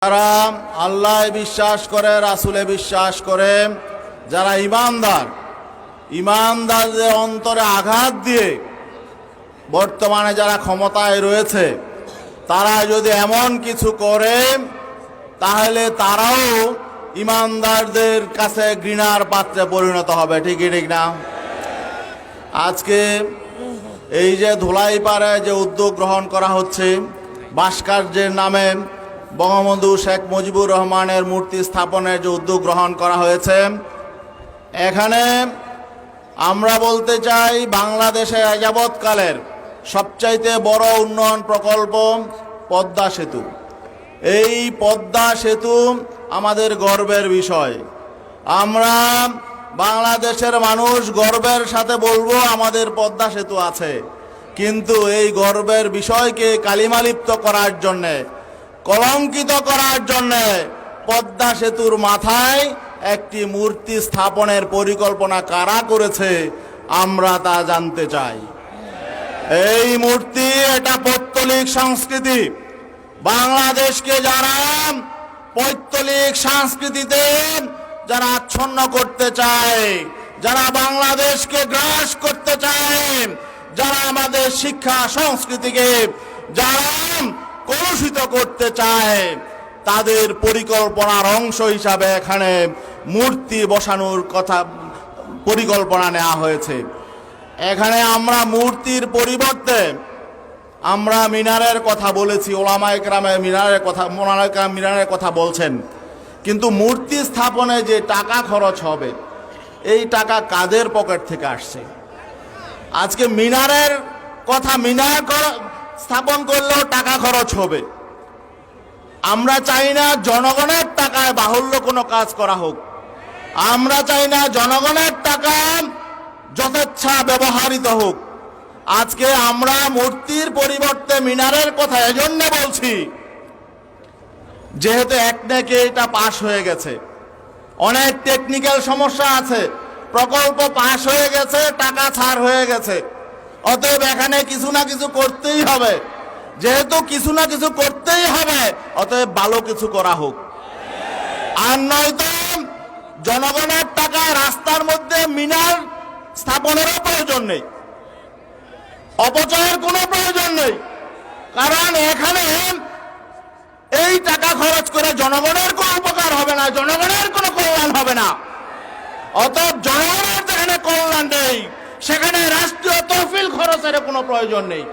যারা আল্লাহ বিশ্বাস করে, রাসূলে বিশ্বাস করে, যারা ইমানদারদের অন্তরে আঘাত দিয়ে বর্তমানে যারা ক্ষমতায় রয়েছে, তারা যদি এমন কিছু করে তাহলে তারাও ইমানদারদের কাছে ঘৃণার পাত্রে পরিণত হবে। ঠিকই ঠিক না? আজকে এই যে ধুলাইপাড়ে যে উদ্যোগ গ্রহণ করা হচ্ছে, ভাস্কর্যের নামে বঙ্গবন্ধু শেখ মুজিবুর রহমানের মূর্তি স্থাপনের যে উদ্যোগ গ্রহণ করা হয়েছে, এখানে আমরা বলতে চাই বাংলাদেশে যাবৎকালের সবচাইতে বড় উন্নয়ন প্রকল্প পদ্মা সেতু। এই পদ্মা সেতু আমাদের গর্বের বিষয়। আমরা বাংলাদেশের মানুষ গর্বের সাথে বলবো আমাদের পদ্মা সেতু আছে, কিন্তু এই গর্বের বিষয়কে কালিমালিপ্ত করার জন্যে, কলঙ্কিত করার জন্যে পদ্মা সেতুর মাথায় একটি মূর্তি স্থাপনের পরিকল্পনা কারা করেছে আমরা তা জানতে চাই। এই মূর্তি, এটা পৌত্তলিক সংস্কৃতি। বাংলাদেশকে যারা পৌত্তলিক সংস্কৃতিতে যারা আচ্ছন্ন করতে চায়, যারা বাংলাদেশকে গ্রাস করতে চায়, যারা আমাদের শিক্ষা সংস্কৃতিকে যারা কলুষিত করতে চায়, তাদের পরিকল্পনার অংশ হিসাবে এখানে মূর্তি বসানোর কথা পরিকল্পনা নেওয়া হয়েছে। এখানে আমরা মূর্তির পরিবর্তে আমরা মিনারের কথা বলেছি। ওলামায়ে কেরামে মিনারের কথা বলছেন, কিন্তু মূর্তি স্থাপনে যে টাকা খরচ হবে, এই টাকা কাদের পকেট থেকে আসছে? আজকে মিনার স্থাপন করলেও টাকা খরচ হবে। আমরা চাই না জনগণের টাকায় বাহুল্য কোনো কাজ করা হোক। আমরা চাই না জনগণের টাকা যথেচ্ছা ব্যবহৃত হোক। আজকে আমরা মূর্তির পরিবর্তে মিনারের কথা এজন্য বলছি, যেহেতু একনেকে এটা পাশ হয়ে গেছে, অনেক টেকনিক্যাল সমস্যা আছে, প্রকল্প পাশ হয়ে গেছে, টাকা ছাড় হয়ে গেছে, অতএব এখানে কিছু না কিছু করতেই হবে। যেহেতু কিছু না কিছু করতেই হবে, অতএব ভালো কিছু করা হোক। আর নয়তো জনগণের টাকায় রাস্তার মধ্যে মিনার স্থাপনেরও প্রয়োজন নেই, অপচয়ের কোনো প্রয়োজন নেই। কারণ এখানে এই টাকা খরচ করে জনগণের কোনো উপকার হবে না, জনগণের কোনো কল্যাণ হবে না। অতএব জনগণের যেখানে কল্যাণ নেই, সেখানে রাষ্ট্রীয় তহবিল খরচের কোনো প্রয়োজন নেই।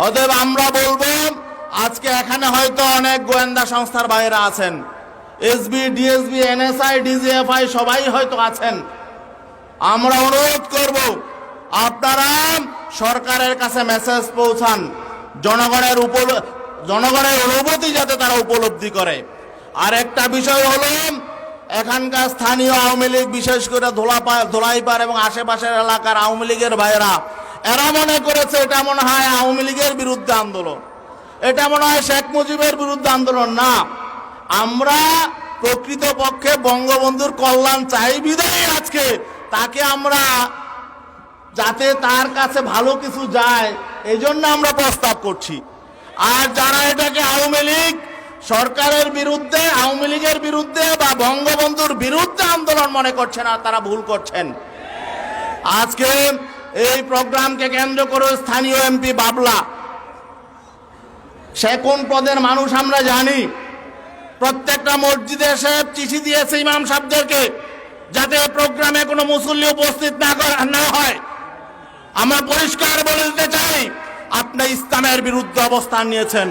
অতএব আমরা বলবো, আজকে এখানে হয়তো অনেক গোয়েন্দা সংস্থার বাইরে আছেন, এসবি, ডিএসবি, এনএসআই, ডিজিএফআই সবাই হয়তো আছেন। আমরা অনুরোধ করব, আপনারা সরকারের কাছে মেসেজ পৌঁছান, জনগণের অনুভূতি যাতে তারা উপলব্ধি করে। আর একটা বিষয় হলো, এখানকার স্থানীয় আওয়ামী লীগ, বিশেষ করে ধোলাইপাড় এবং আশেপাশের এলাকার আওয়ামী লীগের ভাইয়েরা, এরা মনে করেছে এটা মনে হয় আওয়ামী লীগের বিরুদ্ধে আন্দোলন, এটা মনে হয় শেখ মুজিবের বিরুদ্ধে আন্দোলন। না, আমরা প্রকৃতপক্ষে বঙ্গবন্ধুর কল্যাণ চাই বিধায় আজকে তাকে আমরা, যাতে তার কাছে ভালো কিছু যায়, এই জন্য আমরা প্রস্তাব করছি। আর যারা এটাকে আওয়ামী লীগ সরকারের বিরুদ্ধে, আওয়ামী লীগের বিরুদ্ধে বা বঙ্গবন্ধুর বিরুদ্ধে আন্দোলন মনে করছেন, আর তারা ভুল করছেন। আজকে এই প্রোগ্রামকে কেন্দ্র করে স্থানীয় এমপি বাবলা, সে কোন পদের মানুষ আমরা জানি, প্রত্যেকটা মসজিদে এসে চিঠি দিয়েছে ইমাম সাহেবদেরকে, যাতে প্রোগ্রামে কোনো মুসল্লি উপস্থিত না হয়। আমরা পরিষ্কার বলে দিতে চাই, আপনি ইসলামের বিরুদ্ধে অবস্থান নিয়েছেন,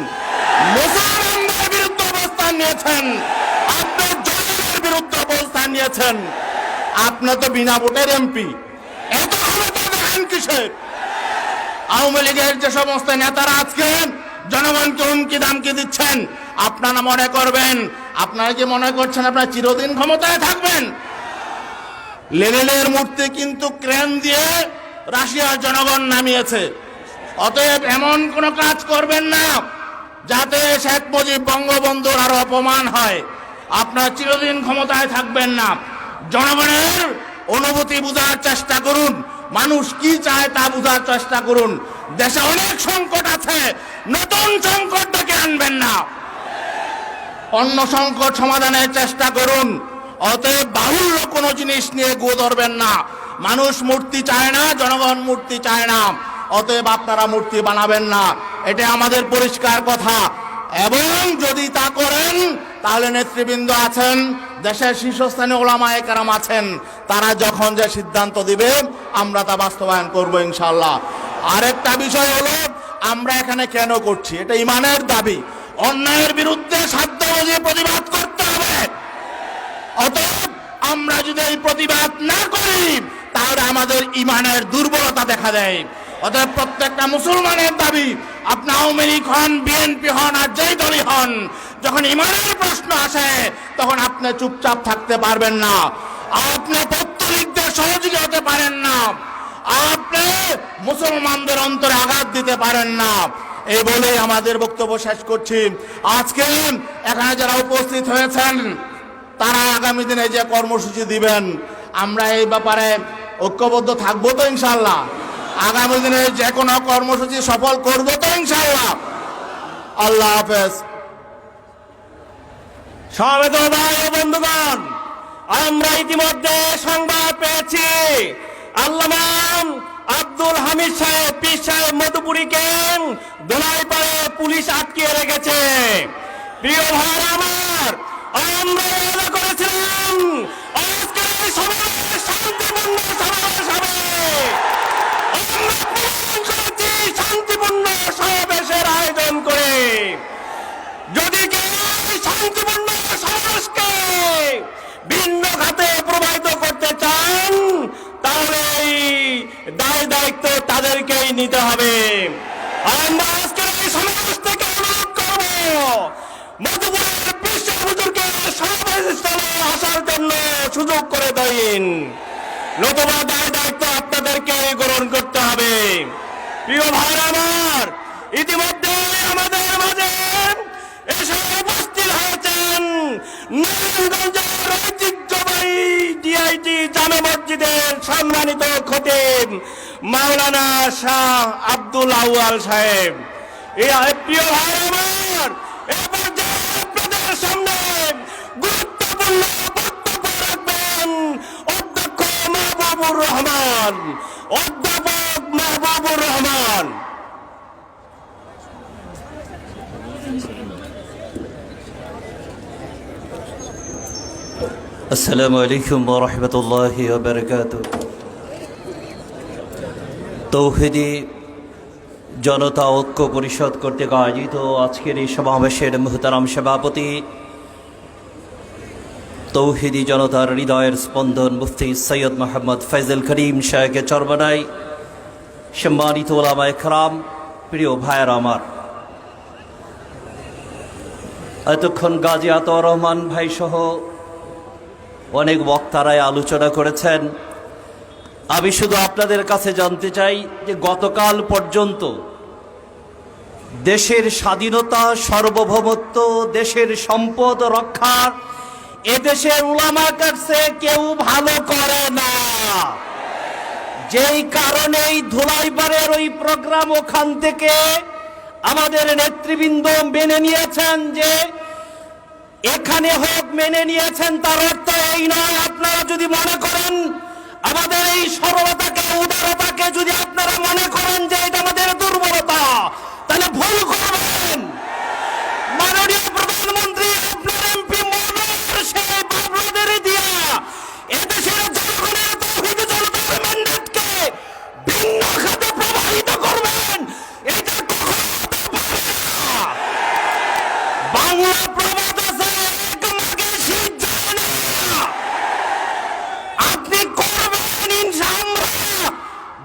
মুসলমানদের বিরুদ্ধে অবস্থান নিয়েছেন, আপনি জনগণের বিরুদ্ধে অবস্থান নিয়েছেন। আপনি তো বিনা ভোটের এমপি, এত ক্ষমতা দেখেন কিসের? আওয়ামী লীগের যে সমস্ত নেতারা আজকে জনগণকে হুমকি দামকি দিচ্ছেন, আপনারা মনে করবেন, আপনারা কি মনে করছেন আপনারা চিরদিন ক্ষমতায় থাকবেন? লেনিনের মূর্তি কিন্তু ক্রেন দিয়ে রাশিয়ার জনগণ নামিয়েছে। অতএব এমন কোন কাজ করবেন না যাতে শেখ মুজিব বঙ্গবন্ধুর আরো অপমান হয়। আপনারা চিরদিন ক্ষমতায় থাকবেন না। জনগণের অনুভূতি বোঝার চেষ্টা করুন, মানুষ কি চায় তা বোঝার চেষ্টা করুন। দেশে অনেক সংকট আছে, নতুন সংকট ডেকে আনবেন না। অন্য সংকট সমাধানের চেষ্টা করুন। অতএব বাহুল্য কোনো জিনিস নিয়ে গো ধরবেন না। মানুষ মূর্তি চায় না, জনগণ মূর্তি চায় না, অতএব আপনারা মূর্তি বানাবেন না, এটা আমাদের পরিষ্কার কথা। এবং যদি তা করেন তাহলে নেতৃবৃন্দ আছেন, দেশের শীর্ষস্থানীয় ওলামায়ে কেরাম আছেন, তারা যখন যে সিদ্ধান্ত দিবে আমরা তা বাস্তবায়ন করব ইনশাআল্লাহ। আরেকটা বিষয় হলো, আমরা এখানে কেন করছি, এটা ইমানের দাবি। অন্যায়ের বিরুদ্ধে সাধ্য অনুযায়ী প্রতিবাদ করতে হবে। অতএব আমরা যদি এই প্রতিবাদ না করি তাহলে আমাদের ইমানের দুর্বলতা দেখা দেয়। অতএব প্রত্যেকটা মুসলমানের দাবি, আপনি আওয়ামী লীগ হন, বিএনপি হন, আর যেই দলই হন, যখন ইমানের প্রশ্ন আসে তখন আপনি চুপচাপ থাকতে পারবেন না। আপনি পত্তলিকদের সহযোগী হতে পারেন না, আপনি মুসলমানদের অন্তরে আঘাত দিতে পারেন না। এই বলেই আমাদের বক্তব্য শেষ করছি। আজকে এখানে যারা উপস্থিত হয়েছেন তারা আগামী দিনে যে কর্মসূচি দিবেন, আমরা এই ব্যাপারে ঐক্যবদ্ধ থাকবো তো ইনশাআল্লাহ। আগামী দিনে যে কোনো কর্মসূচি সফল করবো তো ইনশাআল্লাহ। আল্লাহ হাফেজ। সমবেত ভাই ও বন্ধুগণ, আমরা ইতিমধ্যে সংবাদ পেয়েছি আল্লামা আব্দুল হামিদ সাহেব, পীর সাহেব মধুপুরীকে দোলাইপাড়ে পুলিশ আটকিয়ে রেখেছে। প্রিয় ভাই আমার, আমরা ওয়াদা করেছিলাম আজকে সমাবেশ শান্তিপূর্ণ সমাবেশ হবে। আমরা প্রমাণ করেছি শান্তিপূর্ণ সমাবেশের আয়োজন করে। যদি কেউ শান্তিপূর্ণ সমাবেশকে ভিন্ন খাতে প্রবাহিত করতে চান তাহলে দায় দায়িত্ব তাদেরকেই নিতে হবে। আমরা আজকে এই সমাবেশ থেকে অনুরোধ করব, মধুপুরের বিশ্ব হুজুরকে সমাবেশ স্থলে আসার জন্য সুযোগ করে দিন, নতুবা দায় দায়িত্ব আপনাদেরকে গ্রহণ করতে হবে। প্রিয় ভাই আমার, ইতিমধ্যে আমাদের মাঝে এসে উপস্থিত হয়েছেন নারায়ণগঞ্জের ঐতিহ্যবাহী ডিআইটি জামে মসজিদের সম্মানিত খতিব মাওলানা শাহ আব্দুল আউয়াল সাহেব। প্রিয় ভাই আমার, এবার যে আপনাদের সামনে গুরুত্বপূর্ণ বক্তব্য রাখবেন অধ্যক্ষ মাহবুবুর রহমান, অধ্যাপক মাহবুবুর রহমান। আসসালামু আলাইকুম ওয়া রাহমাতুল্লাহি ওয়া বারাকাতুহু। তৌহিদি জনতা ঐক্য পরিষদ কর্তৃক আয়োজিত আজকের এই সমাবেশের মুহতারাম সভাপতি, তৌহিদি জনতার হৃদয়ের স্পন্দন মুফতি সৈয়দ মোহাম্মদ ফয়জুল করিম শাহকে চরমনাই, সম্মানিত ওলামায়ে কেরাম, প্রিয় ভাইয়েরা আমার, এতক্ষণ গাজী আতাউর রহমান ভাই সহ অনেক বক্তারাই আলোচনা করেছেন। আমি শুধু আপনাদের কাছে জানতে চাই যে গতকাল পর্যন্ত দেশের স্বাধীনতা, সার্বভৌমত্ব, দেশের সম্পদ রক্ষার এদেশের উলামার কাছে কেউ ভালো করে না। যেই কারণেই ধুলাইপাড়ের ওই প্রোগ্রাম, ওখান থেকে আমাদের নেতৃবৃন্দ মেনে নিয়েছেন যে এখানে হোক, মেনে নিয়েছেন। তার অর্থ এই নয়, আপনারা যদি মনে করেন আমাদের এই সরলতাকে, উদারতাকে যদি আপনারা মনে করেন যে এটা আমাদের দুর্বলতা, তাহলে ভুল করবেন। মাননীয় প্রধানমন্ত্রী, আপনার এমপি মনোনয়ন সেই বাবলাদের দিয়া এদেশের জনগণের তৌহিদি জনতার ম্যান্ডেটকে ভিন্ন খাতে প্রবাহিত করবেন, এটা কখনো হতে পারে না। বাংলা প্রবাদ আছে, এক মাঘে শীত যায় না। আপনি করবেন ইনশাআল্লাহ।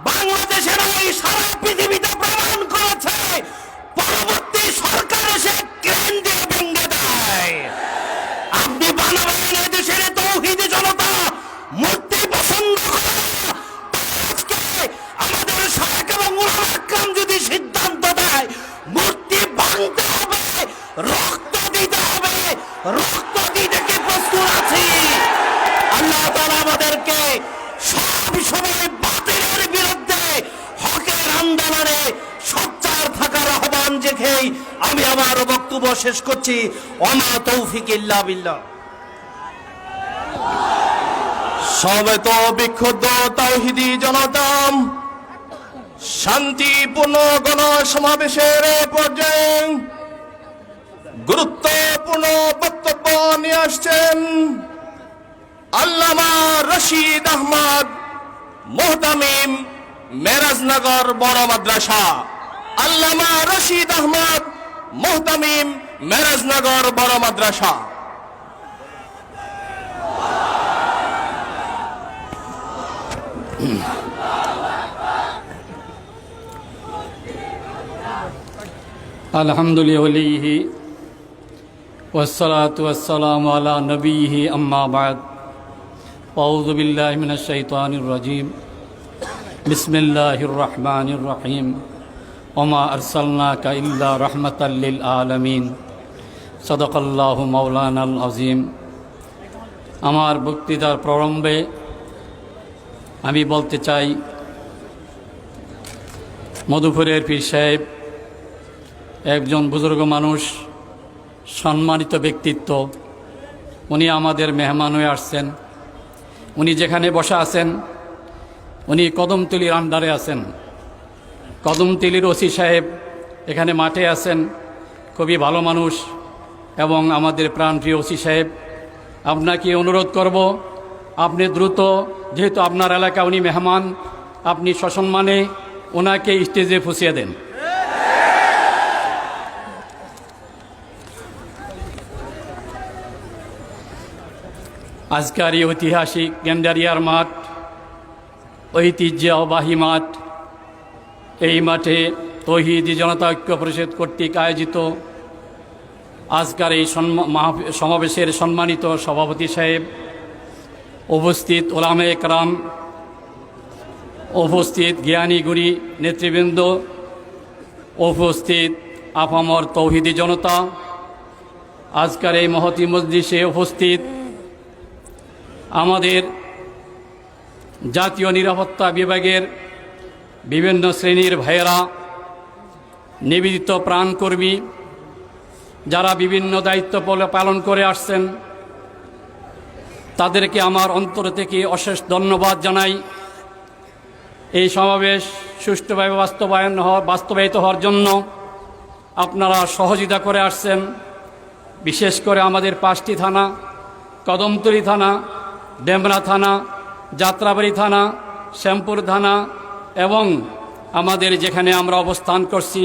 বাংলাদেশের ওই সারা পৃথিবীতে প্রমাণ করেছে, পরবর্তী সরকার এসে ক্রেন দিয়ে ভেঙে দেয়। আপনি বানাবেন এদেশের তৌহিদি জনতা মূর্তি পছন্দ করে না। আজকে আমাদের শায়েখ এবং উলামা একরাম যদি সিদ্ধান্ত দেয় মূর্তি ভাঙতে হবে, রক্ত দিতে হবে, রক্ত দিতে কি প্রস্তুত আছি। আল্লাহ তাআলা আমাদেরকে সব সময় বাতিলের বিরুদ্ধে হকের আন্দোলনে সোচ্চার থাকার আহ্বান আহ্বান রেখেই আমি আমার বক্তব্য শেষ করছি। ওমা তৌফিক ইল্লা বিল্লাহ। সমবেত বিক্ষুব্ধ তাওহীদি জনতা শান্তিপূর্ণ গণসমাবেশের পর্যায়ে গুরুত্বপূর্ণ বক্তব্য নিয়ে আসছেন আল্লামা রশিদ আহমদ মুহতামিম মেরাজনগর বড় মাদ্রাসা। আল্লামা রশিদ আহমদ মুহতামিম মেরাজনগর বড় মাদ্রাসা। আলহামদুলিল্লাহি ওয়াসসালাতু ওয়াসসালামু আলা নবিয়িহি আম্মা বাদ। আউযু বিল্লাহি মিনাশ শাইতানির রাজীম। বিসমিল্লাহির রহমানির রহিম। ওমা আরসালনাকা ইল্লা রাহমাতাল লিল আলামিন। সাদাকাল্লাহু মাওলানাল আযীম। আমার বক্তৃতার প্রারম্ভে আমি বলতে চাই, মধুপুরের পীর সাহেব একজন বুজুর্গ মানুষ, সম্মানিত ব্যক্তিত্ব। উনি আমাদের মেহমান হয়ে আসছেন। উনি যেখানে বসা আছেন, উনি কদমতলির আন্ডারে আছেন। কদমতলির ওসি সাহেব এখানে মাঠে আছেন, খুবই ভালো মানুষ এবং আমাদের প্রাণপ্রিয় ওসি সাহেব, আপনাকে অনুরোধ করব, আপনি দ্রুত, যেহেতু আপনার এলাকা উনি মেহমান, আপনি সসম্মানে ওনাকে স্টেজে ফুসিয়ে দেন। আজকের এই ঐতিহাসিক গেন্ডারিয়ার মাঠ, ঐতিহ্যবাহী মাঠ, এই মাঠে তৌহিদি জনতা ঐক্য পরিষদ কর্তৃক আয়োজিত আজকের এই সমাবেশের সম্মানিত সভাপতি সাহেব, উপস্থিত ওলামে একরাম, উপস্থিত জ্ঞানী গুণী নেতৃবৃন্দ, উপস্থিত আপামর তৌহিদি জনতা, আজকের এই মহতি মজলিসে উপস্থিত আমাদের জাতীয় নিরাপত্তা বিভাগের বিভিন্ন শ্রেণীর ভাইয়েরা, নিবেদিত প্রাণকর্মী, যারা বিভিন্ন দায়িত্ব পালন করে আসছেন, তাদেরকে আমার অন্তর থেকে অশেষ ধন্যবাদ জানাই। এই সমাবেশ সুষ্ঠুভাবে বাস্তবায়িত হওয়ার জন্য আপনারা সহযোগিতা করে আসছেন। বিশেষ করে আমাদের 5টি থানা, কদমতলী থানা, ডেমরা থানা, যাত্রাবাড়ি থানা, শ্যামপুর থানা এবং আমাদের যেখানে আমরা অবস্থান করছি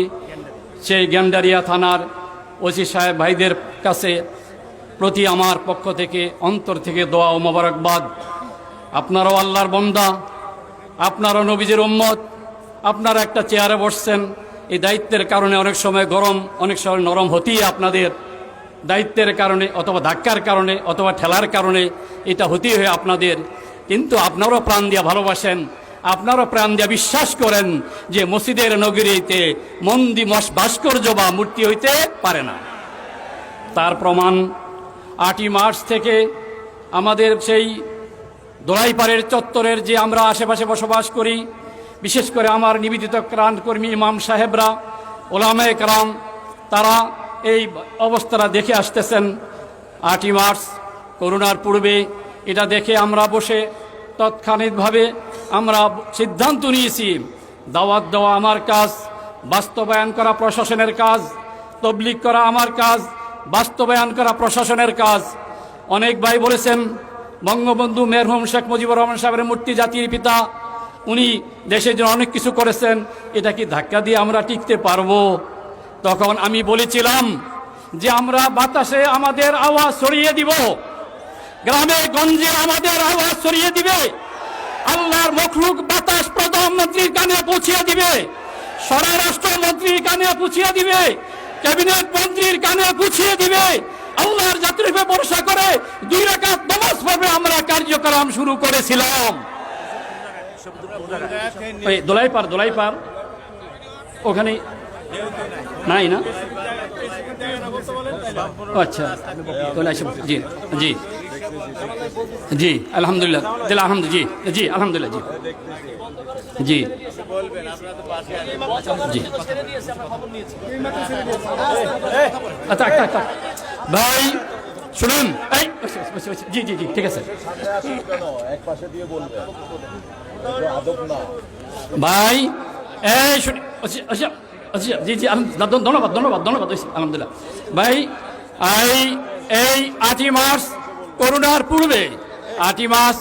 সেই গেন্ডারিয়া থানার ওসি সাহেব ভাইদের কাছে প্রতি আমার পক্ষ থেকে অন্তর থেকে দোয়া ও মোবারকবাদ। আপনারাও আল্লাহর বান্দা, আপনারাও নবীজির উম্মত, আপনারা একটা চেয়ারে বসছেন, এই দায়িত্বের কারণে অনেক সময় গরম, অনেক সময় নরম হতেই আপনাদের দায়িত্বের কারণে অথবা ধাক্কার কারণে অথবা ঠেলার কারণে এটা হতেই হয় আপনাদের। কিন্তু আপনারাও প্রাণ দিয়া ভালোবাসেন, আপনারাও প্রাণ দিয়া বিশ্বাস করেন যে মসজিদের নগরীতে মন্দির ভাস্কর্য বা মূর্তি হইতে পারে না। তার প্রমাণ 8ই মার্চ থেকে আমাদের সেই দোলাইপাড়ের চত্বরের যে আমরা আশেপাশে বসবাস করি, বিশেষ করে আমার নিবেদিত প্রাণকর্মী ইমাম সাহেবরা, ওলামায়ে কেরাম, তারা এই অবস্থাটা দেখে আসতেছেন। 8ই মার্চ করোনার পূর্বে এটা দেখে আমরা বসে তৎক্ষণিকভাবে আমরা সিদ্ধান্ত নিয়েছি, দাওয়াত দেওয়া আমার কাজ, বাস্তবায়ন করা প্রশাসনের কাজ, তবলিগ করা আমার কাজ, বাস্তবায়ন করা প্রশাসনের কাজ। অনেক ভাই বলেছেন বঙ্গবন্ধু মেরহুম শেখ মুজিবুর রহমান সাহেবের মূর্তি জাতির পিতা, উনি দেশের জন্য অনেক কিছু করেছেন, এটা কি ধাক্কা দিয়ে আমরা টিকতে পারবো? তখন আমি বলেছিলাম যে আমরা বাতাসে আমাদের আওয়াজ ছড়িয়ে দিব, গ্রামে গঞ্জে আমাদের আওয়াজ ছড়িয়ে দিবে, আল্লাহর মখলুক বাতাস প্রধানমন্ত্রীর কানে পৌঁছিয়ে দিবে, স্বরাষ্ট্রমন্ত্রীর কানে পৌঁছিয়ে দিবে, ক্যাবিনেট মন্ত্রীর কানে পৌঁছিয়ে দিবে। আল্লাহর জাতির উপরে ভরসা করে 2 রাকাত নামাজ পড়বে আমরা কার্যক্রম শুরু করেছিলাম। দোলাইপার ওখানে নাই না? আচ্ছা জি জি জি আলহামদুলিল্লাহ, জি জি আলহামদুলিল্লাহ, জি জি জি আচ্ছা আচ্ছা ভাই শুনুন, এই জি জি জি ঠিক আছে ভাই, এই শুনি, আচ্ছা আচ্ছা জি জি ধন্যবাদ ধন্যবাদ ধন্যবাদ আলহামদুলিল্লাহ ভাই। এই 8ই মার্চ করোনার পূর্বে, 8ই মার্চ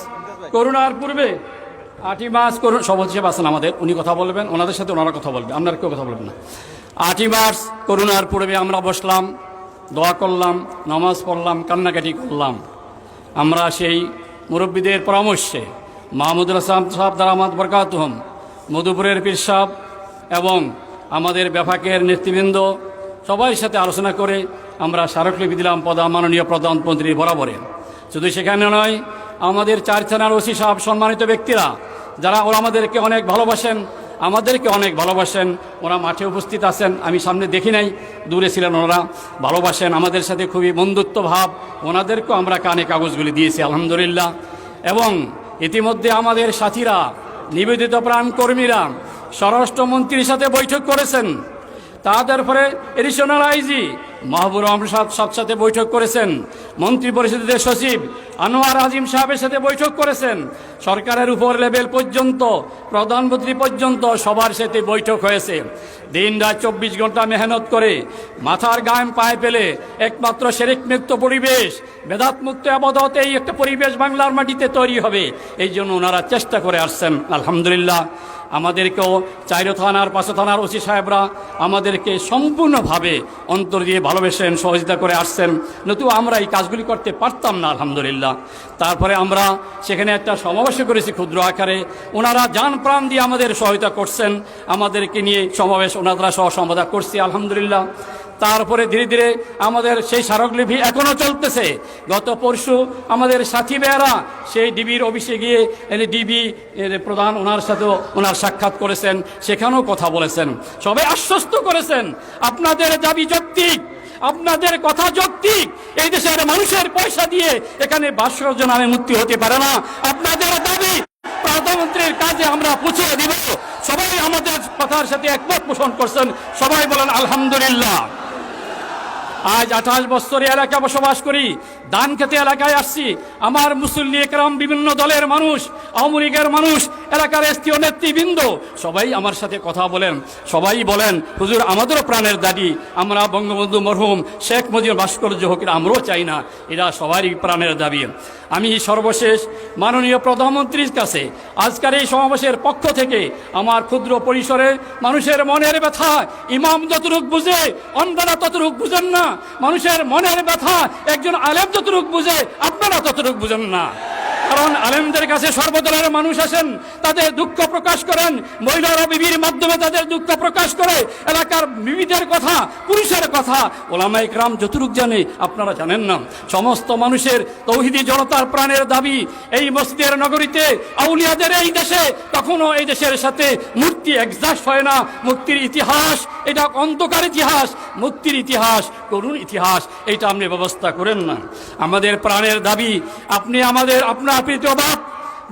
করোনার পূর্বে, 8ই মার্চ সভাপতি হিসেবে আছেন আমাদের, উনি কথা বলবেন, ওনাদের সাথে ওনারা কথা বলবেন, আপনারা কেউ কথা বলবেন না। 8ই মার্চ করোনার পূর্বে আমরা বসলাম, দোয়া করলাম, নামাজ পড়লাম, কান্নাকাটি করলাম। আমরা সেই মুরব্বীদের পরামর্শে মাহমুদুল হাসান সাহেব দারামাত বরকাতুহুম, মধুপুরের পীর সাহেব এবং আমাদের ব্যাপকের নেতৃবৃন্দ সবাই সাথে আলোচনা করে আমরা স্মারকলিপি দিলাম মাননীয় প্রধানমন্ত্রী বরাবরে। শুধু সেখানে নয়, আমাদের 4 থানার ওসি সাহেব সম্মানিত ব্যক্তিরা যারা ওরা আমাদেরকে অনেক ভালোবাসেন, আমাদেরকে অনেক ভালোবাসেন, ওরা মাঠে উপস্থিত আছেন, আমি সামনে দেখি নাই, দূরে ছিলেন, ওনারা ভালোবাসেন, আমাদের সাথে খুবই বন্ধুত্ব ভাব, ওনাদেরকেও আমরা কানে কাগজগুলি দিয়েছি আলহামদুলিল্লাহ। এবং ইতিমধ্যে আমাদের সাথীরা, নিবেদিত প্রাণ কর্মীরা স্বরাষ্ট্রমন্ত্রীর সাথে বৈঠক করেছেন, তাদের পরে এডিশনাল আইজি মাহবুব রহমান সাহেবের সাথে বৈঠক করেছেন, মন্ত্রী পরিষদের সচিব আনোয়ার আজিম সাহেবের সাথে বৈঠক করেছেন, সরকারের উপর লেভেল পর্যন্ত, প্রধানমন্ত্রী পর্যন্ত সবার সাথে বৈঠক হয়েছে। দিন রাত 24 ঘন্টা মেহনত করে মাথার গায়ে পায়ে পেলে একমাত্র শিরক মুক্ত পরিবেশ, বেদাত মুক্ত আবাদত, এই একটা পরিবেশ বাংলার মাটিতে তৈরি হবে, এই জন্য ওনারা চেষ্টা করে আসছেন আলহামদুলিল্লাহ। আমাদেরকেও 4 থানার 5 থানার ওসি সাহেবরা আমাদেরকে সম্পূর্ণভাবে অন্তর দিয়ে ভালোবেসেন, সহযোগিতা করে আসছেন, নতুবা আমরা এই কাজগুলি করতে পারতাম না আলহামদুলিল্লাহ। তারপরে আমরা সেখানে একটা সমাবেশ করেছি ক্ষুদ্র আকারে, ওনারা জান প্রাণ দিয়ে আমাদের সহায়তা করছেন, আমাদেরকে নিয়ে সমাবেশ ওনারা সহ সমাধা করছি আলহামদুলিল্লাহ। তারপরে ধীরে ধীরে আমাদের সেই স্মারকলিপি এখনও চলতেছে। গত পরশু আমাদের সাথী ভাইয়েরা সেই ডিবির অফিসে গিয়ে ডিবি প্রধান ওনার সাথেও ওনার সাক্ষাৎ করেছেন, সেখানেও কথা বলেছেন, সবাই আশ্বস্ত করেছেন আপনাদের দাবি যৌক্তিক, আপনাদের কথা যৌক্তিক, এই দেশের মানুষের পয়সা দিয়ে এখানে ভাস্কর্য নামে মুক্তি হতে পারে না, আপনাদের দাবি প্রধানমন্ত্রীর কাজে আমরা পৌঁছে দিব। সবাই আমাদের কথার সাথে একমত পোষণ করছেন, সবাই বলেন আলহামদুলিল্লাহ। আজ 28 বছর এলাকা বসবাস করি, ধান খেতে এলাকায় আসছি, আমার মুসল্লি একরাম, বিভিন্ন দলের মানুষ, আওয়ামী লীগের মানুষ, এলাকার স্থানীয় নেতৃবৃন্দ সবাই আমার সাথে কথা বলেন, সবাই বলেন হুজুর আমাদেরও প্রাণের দাবি, আমরা বঙ্গবন্ধু মরহুম শেখ মুজিবুর ভাস্কর্য হোক, আমরাও চাই না, এরা সবারই প্রাণের দাবি। আমি সর্বশেষ মাননীয় প্রধানমন্ত্রীর কাছে আজকের এই সমাবেশের পক্ষ থেকে আমার ক্ষুদ্র পরিসরে মানুষের মনের ব্যথা ইমাম যতটুক বুঝে অন্যরা ততটুক বুঝেন না, মানুষের মনের ব্যথা একজন আলেম যতটুক বুঝে আপনারা ততটুক বুঝেন না। কারণ আলেমদের কাছে সর্বদলের মানুষ আসেন, তাদের দুঃখ প্রকাশ করেন, মহিলারা বিবির মাধ্যমে তাদের দুঃখ প্রকাশ করে, এলাকার বিবিদের কথা, পুরুষের কথা ওলামা ইকরাম যতটুক জানে আপনারা জানেন না। সমস্ত মানুষের তৌহিদি জনতার প্রাণের দাবি, এই মসজিদের নগরীতে আউলিয়াদের এই দেশে কখনো এই দেশের সাথে মূর্তি অ্যাডজাস্ট হয় না। মুক্তির ইতিহাস এটা অন্ধকার ইতিহাস, মুক্তির ইতিহাস করুণ ইতিহাস, এটা আপনি ব্যবস্থা করেন না। আমাদের প্রাণের দাবি আপনি আপনার প্রিয় বাপ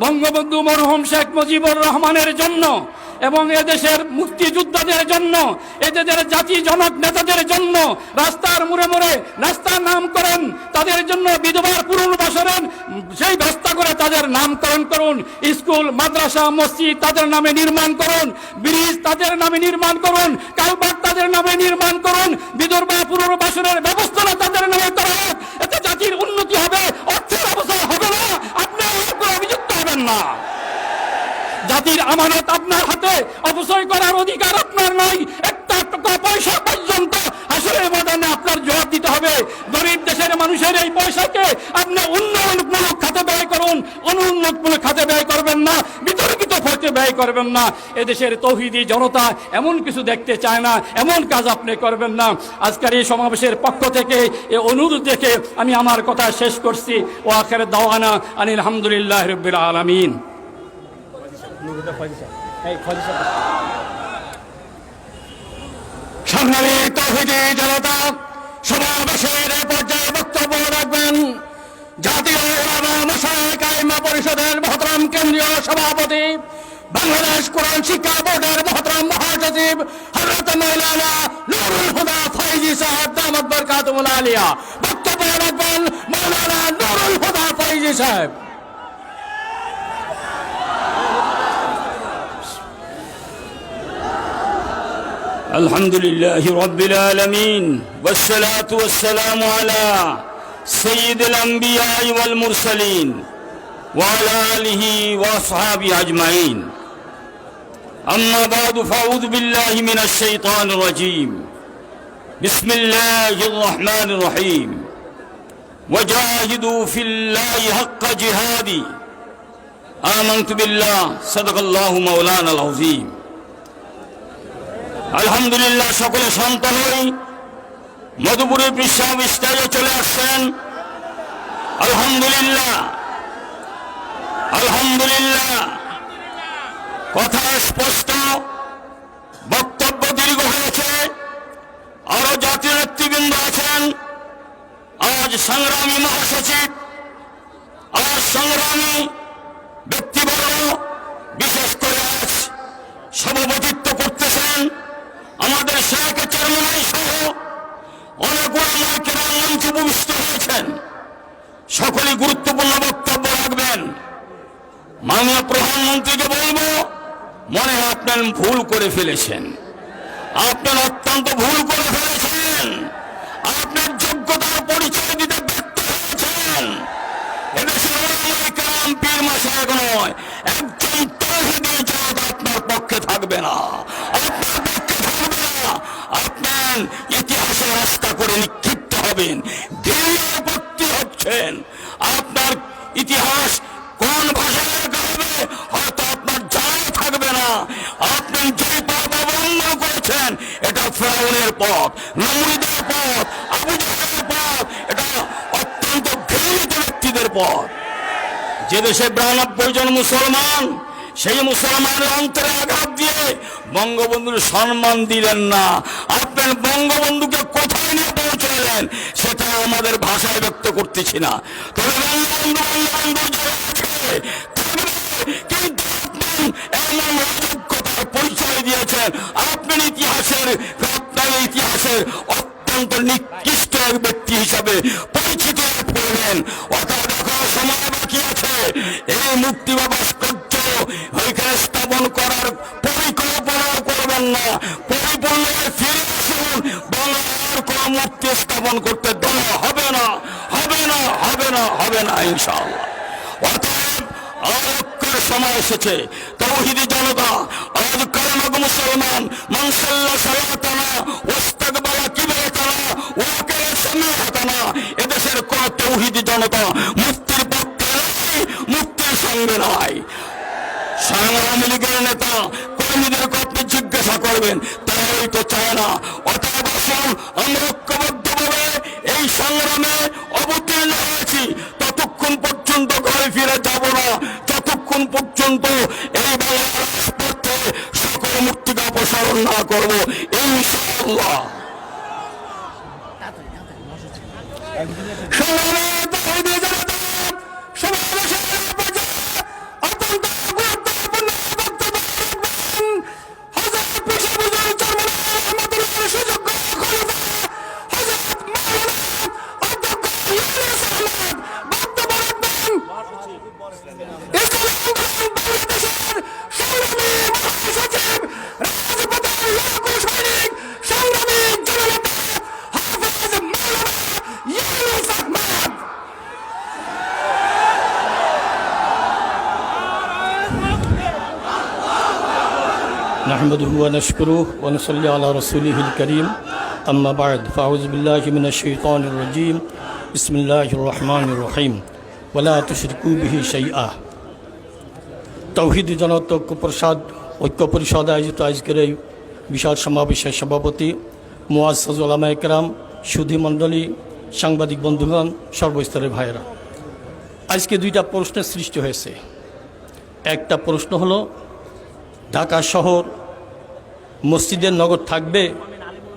বঙ্গবন্ধু মরহুম শেখ মুজিবুর রহমানের জন্য এবং এদেশের মুক্তিযোদ্ধাদের জন্য, এদের জাতি জনক নেতাদের জন্য রাস্তার মোড়ে মোড়ে রাস্তার নাম করেন, তাদের জন্য বিধবার পুনর্বাসন সেই ব্যবস্থা করে তাদের নামকরণ করুন, স্কুল মাদ্রাসা মসজিদ তাদের নামে নির্মাণ করুন, ব্রিজ তাদের নামে নির্মাণ করুন, কালভার্ট তাদের নামে নির্মাণ করুন, বিধবা পুনর্বাসনের ব্যবস্থা তাদের নামে করা হোক, এতে জাতির উন্নতি হবে, অর্থের অবস্থা হবে না, আপনি অভিযুক্ত হবেন না। জাতির আমানত আপনার হাতে, অপচয় করার অধিকার আপনার নাই, একটা টাকা পয়সা পর্যন্ত আসলে ময়দানে আপনার জবাব দিতে হবে। গরিব দেশের মানুষের এই পয়সাকে আপনি উন্নয়নমূলক খাতে ব্যয় করুন, অনুন্নতমূলক খাতে ব্যয় করবেন না, বিতর্কিত খরচে ব্যয় করবেন না। এদেশের তৌহিদি জনতা এমন কিছু দেখতে চায় না, এমন কাজ আপনি করবেন না। আজকের এই সমাবেশের পক্ষ থেকে এই অনুরোধ দেখে আমি আমার কথা শেষ করছি। ও আখির দাওয়ানা আনিল হামদুলিল্লাহি রাব্বিল আলামিন। সংগ্রামী তৌহিদি জনতা, সমাবেশের পর্যায়ে বক্তব্য রাখবেন জাতীয় পরিষদের মহতরম কেন্দ্রীয় সভাপতি, বাংলাদেশ কোরআন শিক্ষা বোর্ডের মহতরম মহাসচিব হযরত মাওলানা নুরুল হুদা ফয়জি সাহেব দামাত বরকাতুহুল আলিয়া। বক্তব্য রাখবেন মাওলানা নুরুল হুদা ফয়জি সাহেব। الحمد لله رب العالمين والصلاة والسلام على سيد الأنبياء والمرسلين وعلى آله وأصحابه أجمعين أما بعد فأعوذ بالله من الشيطان الرجيم بسم الله الرحمن الرحيم وجاهدوا في الله حق جهاده آمنت بالله صدق الله مولانا العظيم আলহামদুলিল্লাহ, সকলে শান্ত হই। মধুপুরের পৃষ্ঠা স্টেজে চলে আসছেন। আলহামদুলিল্লাহ, আলহামদুলিল্লাহ। কথা স্পষ্ট, বক্তব্য দীর্ঘ হয়েছে। আরো জাতীয় নেতৃবৃন্দ আছেন। আজ সংগ্রামী মহাসচিব, আজ সংগ্রামী ব্যক্তিবর্গ, বিশেষ করে আজ সভাপতিত্ব করতেছেন আমাদের শেখ চেয়ারম্যান সহ অনেক ওলামায়ে কেরাম মঞ্চে উপবিষ্ট হয়েছেন। সকলেই গুরুত্বপূর্ণ বক্তব্য রাখবেন। মাননীয় প্রধানমন্ত্রীকে বলবো, মনে হয় আপনার ভুল করে ফেলেছেন, আপনার অত্যন্ত ভুল করে ফেলেছেন। আপনার যোগ্যতার পরিচয় দিতে ব্যর্থ হয়েছেন। এদেশের ওলামায়ে কেরাম পীর মাশায়েখ নয়, একজন তাওহীদি জনতা আপনার পক্ষে থাকবে না, আপনার পক্ষে থাকবে না। আপনার ইতিহাসের রাস্তা করে নিক্ষিপ্ত হবেন, দেউলিয়াপত্তি হচ্ছেন। আপনার ইতিহাস কোন ভাষায় লেখা হবে হয়তো আপনার জানা থাকবে না। আপনি যে পথ অবলম্বন করেছেন এটা ফেরাউনের পথ, নমরুদের পথ, আবু জাহেলের পথ, এটা অত্যন্ত ঘৃণিত ব্যক্তিদের পথ। যে দেশে 92 জন মুসলমান, সেই মুসলমানের অন্তরে আঘাত দিয়ে বঙ্গবন্ধুর সম্মান দিলেন না। আপনার বঙ্গবন্ধুকে কোথায় নিয়ে পৌঁছালেন সেটা আমাদের ভাষায় ব্যক্ত করতেছি না। তবে বঙ্গবন্ধু যারা আছে থাকবে, কিন্তু আপনি এমন অযোগ্যতার পরিচয় দিয়েছেন। আপনার ইতিহাসের অত্যন্ত নিকৃষ্ট এক ব্যক্তি হিসাবে পরিচিত করবেন। অর্থাৎ এখন সময় বাকি আছে। এই মুক্তি বা ভাস্কর্য ওইখানে স্থাপন করার পরিকল্পনা করবেন না। পরিপূর্ণভাবে ফিরে আসুন। বাংলার কোন মুক্তি স্থাপন করতে দেওয়া হবে না, হবে না, হবে না, হবে না ইনশাআল্লাহ। অতএব আলোকের সময় এসেছে। তাওহীদি জনতা, আজ কালেমা মুসলমান, মান সাল্লা সালাতানা ওয়াস্তাকবালা কিবলাতানা ওয়া কালা সামিআতানা। এদেশের কোন তাওহীদি জনতা মুক্তির পক্ষে নাই, মুক্তির সঙ্গে নাই। আওয়ামী লীগের নেতা কর্মীদেরকে আপনি জিজ্ঞাসা করবেন, তারাই তো চায় না। অতএব আসুন, আমরা ঐক্যবদ্ধভাবে এই সংগ্রামে অবতীর্ণ হয়েছি। ততক্ষণ পর্যন্ত ঘরে ফিরে যাব না, যতক্ষণ পর্যন্ত এই বাংলার রাজপথে সকল মূর্তিকে অপসারণ না করব ইনশাআল্লাহ। نحمده ونشكره ونصلي على رسوله الكريم أما بعد فأعوذ بالله من الشيطان الرجيم بسم الله الرحمن الرحيم ولا تشركوا به شيئا। তাওহীদি জনতা ঐক্য পরিষদ আয়োজিত আজকের এই বিশাল সমাবেশের সভাপতি, মুআজ্জাজ উলামায়ে কেরাম, সুধী মণ্ডলী, সাংবাদিক বন্ধুগণ, সর্বস্তরের ভাইয়েরা, আজকে দুইটা প্রশ্নের সৃষ্টি হয়েছে। একটা প্রশ্ন হলো ঢাকা শহর মসজিদের নগর থাকবে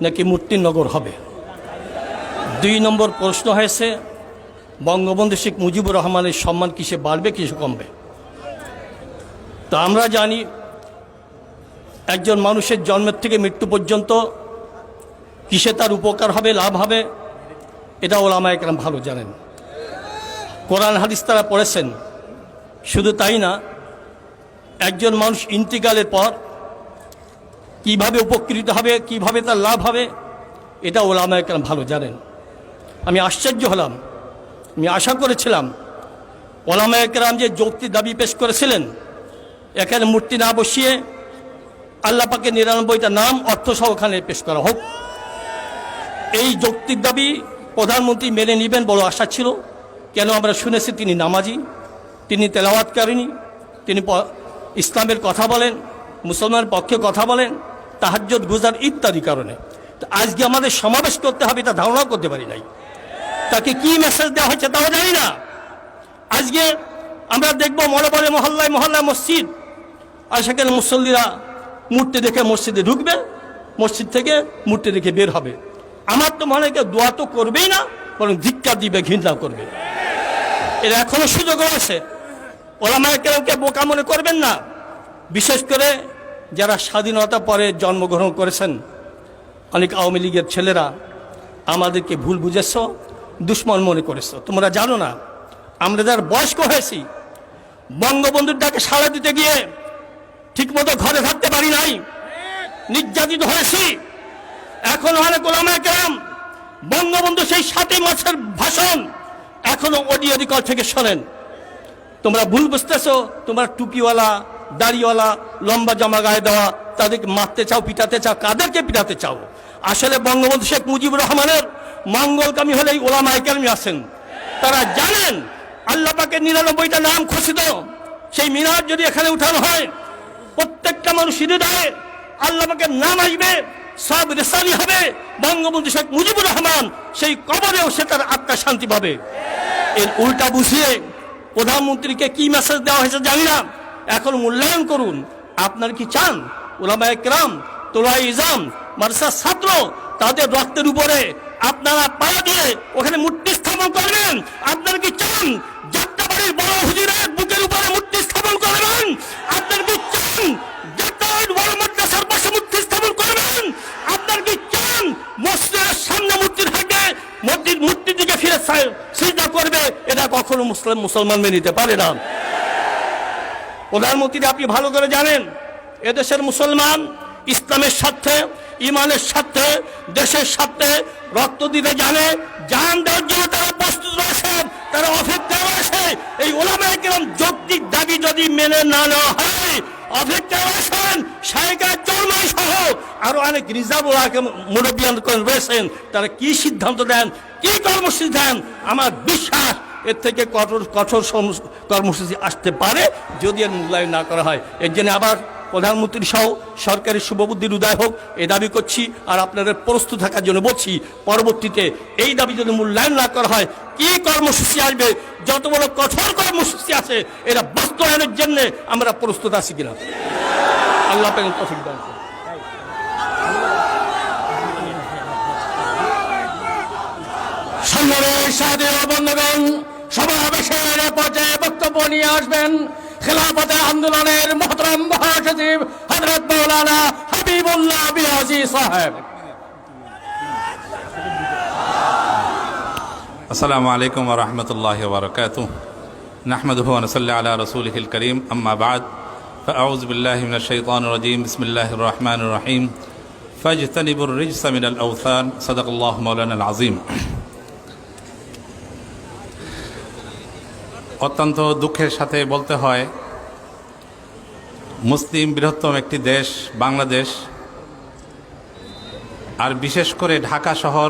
নাকি মূর্তির নগর হবে। 2 নম্বর প্রশ্ন হয়েছে বঙ্গবন্ধু শেখ মুজিবুর রহমানের সম্মান কিসে বাড়বে কিসে কমবে। তো আমরা জানি একজন মানুষের জন্মের থেকে মৃত্যু পর্যন্ত কিসে তার উপকার হবে, লাভ হবে, এটা ওলামায়ে কেরাম ভালো জানেন। কোরআন হাদিস তারা পড়েছেন। শুধু তাই না, একজন মানুষ ইন্তিকালের পর কিভাবে উপকৃত হবে, কিভাবে তার লাভ হবে, এটা ওলামায়ে কেরাম ভালো জানেন। আমি আশ্চর্য হলাম, আমি আশা করেছিলাম ওলামায়ে কেরাম যে যৌক্তিক দাবি পেশ করেছিলেন, এখানে মূর্তি না বসিয়ে আল্লাহ পাকের ৯৯টা নাম অর্থসহ ওখানে পেশ করা হোক, এই যৌক্তিক দাবি প্রধানমন্ত্রী মেনে নেবেন বড় আশা ছিল। কেন, আমরা শুনেছি তিনি নামাজি, তিনি তেলাওয়াতকারিনী, তিনি ইসলামের কথা বলেন, মুসলমানের পক্ষে কথা বলেন, তাহাজ্জুদ গুজার ইত্যাদি কারণে। তো আজকে আমাদের সমাবেশ করতে হবে এটা ধারণা করতে পারি নাই। তাকে কি মেসেজ দেওয়া হয়েছে তাও জানি না। আজকে আমরা দেখব মনে মহল্লায় মহল্লায় মসজিদ, আর সেখানে মুসল্লিরা মূর্তি দেখে মসজিদে ঢুকবে, মসজিদ থেকে মূর্তি দেখে বের হবে। আমার তো মনে হয় দোয়া তো করবেই না, বরং ধিক্কার দিবে, ঘৃণা করবে। এর এখনো সুযোগ আছে। ওলামায়ে কেরামকে বোকা মনে করবেন না। বিশেষ করে যারা স্বাধীনতা পরে জন্মগ্রহণ করেছেন, অনেক আওয়ামী লীগের ছেলেরা আমাদেরকে ভুল বুঝেছ, দুশ্মন মনে করেছ। তোমরা জানো না, আমরা যারা বয়স্ক হয়েছি, বঙ্গবন্ধুর ডাকে সাড়া দিতে গিয়ে ঠিকমতো ঘরে থাকতে পারি নাই, নির্যাতিত হয়েছি। এখন অনেক ওলামায়ে কেরাম বঙ্গবন্ধু সেই ৭ই মার্চের ভাষণ এখনো অডিও রেকর্ড থেকে শোনেন। তোমরা ভুল বুঝতেছো, তোমরা টুপিওয়ালা, দাড়িওয়ালা, লম্বা জামা গায়ে দেওয়া তাদেরকে মারতে চাও, পিটাতে চাও। কাদেরকে পিটাতে চাও? আসলে বঙ্গবন্ধু শেখ মুজিবুর রহমানের মঙ্গলকামী হলেই ওলামায়ে কেরাম আছেন। তারা জানেন আল্লাহ পাকের ৯৯টা নাম ঘোষিত, সেই মিনার যদি এখানে উঠানো হয়, প্রত্যেকটা মানুষ হৃদয়ে আল্লাহ পাকের নাম আসবে, সব রেসানি হবে। বঙ্গবন্ধু শেখ মুজিবুর রহমান সেই কবরেও সে তার আত্মা শান্তি পাবে। এর উল্টা বুঝিয়ে প্রধানমন্ত্রীকে কি মেসেজ দেওয়া হয়েছে জানি না। এখন মূল্যায়ন করুন, আপনার কি চান ওলামায়ে কেরাম, তোলায়ে ইজাম, মাদ্রাসার ছাত্র তাদের রক্তের উপরে আপনারা পা দিয়ে ওখানে মূর্তি স্থাপন করবেন? আপনারা কি চান যাত্রাবাড়ির বড় হুজুরের বুকের উপরে মূর্তি স্থাপন করবেন? আপনারা কি চান যাত্রাবাড়ির বড় মাদ্রাসার পাশে মূর্তি স্থাপন করবেন? আপনারা কি চান মসজিদের সামনে মূর্তি থাকে, মূর্তির দিকে ফিরে সিজদা করবে? এটা কখনো মুসলমান মেনে নিতে পারে না। প্রধানমন্ত্রী আপনি ভালো করে জানেন, এদেশের মুসলমান ইসলামের স্বার্থে, ইমানের স্বার্থে, দেশের স্বার্থে রক্ত দিতে জানে, জান দেওয়ার জন্য তারা প্রস্তুত রয়েছে, তারা অপেক্ষা রয়েছে। এই ওলামায়ে কেরাম যৌক্তিক দাবি যদি মেনে না নেওয়া হয়, অপেক্ষা রয়েছেন শায়েখা চরমাই সহ আরো অনেক রিজার্ভ মুরব্বিয়ান রয়েছেন। তারা কি সিদ্ধান্ত দেন, কি কর্মসূচি দেন, আমার বিশ্বাস এর থেকে কঠোর কর্মসূচি আসতে পারে যদি এর মূল্যায়ন না করা হয়। এর জন্য আবার প্রধানমন্ত্রী সহ সরকারের শুভবুদ্ধির উদয় হোক এই দাবি করছি, আর আপনাদের প্রস্তুত থাকার জন্য বলছি। পরবর্তীতে এই দাবি যদি মূল্যায়ন না করা হয়, কি কর্মসূচি আসবে, যত বড় কঠোর কর্মসূচি আছে, এরা বাস্তবায়নের জন্য আমরা প্রস্তুত আছি কিনা আল্লাহ পাক তৌফিক দান করুন। সংগ্রামের সাথে বন্ধুগণ, সমাবেশের পর্যায়ে বক্তব্য নিয়ে আসবেন খেলাফতে আন্দোলনের মোহতরম মহাসচিব হযরত মাওলানা হাবিবুল্লাহ বিয়াজি সাহেব। আসসালামু আলাইকুম ওয়া রাহমাতুল্লাহি ওয়া বারাকাতুহু। নাহমাদুহু ওয়া নুসাল্লি আলা রাসূলিহিল কারীম, আম্মা বা'দ। ফাআউযু বিল্লাহি মিনাশ শাইতানির রাজীম। বিসমিল্লাহির রাহমানির রাহিম। ফাজতানিবুর রিজসা মিনাল আওসান। সাদাকাল্লাহু মাওলানাল আযীম। অত্যন্ত দুঃখের সাথে বলতে হয়, মুসলিম বৃহত্তম একটি দেশ বাংলাদেশ, আর বিশেষ করে ঢাকা শহর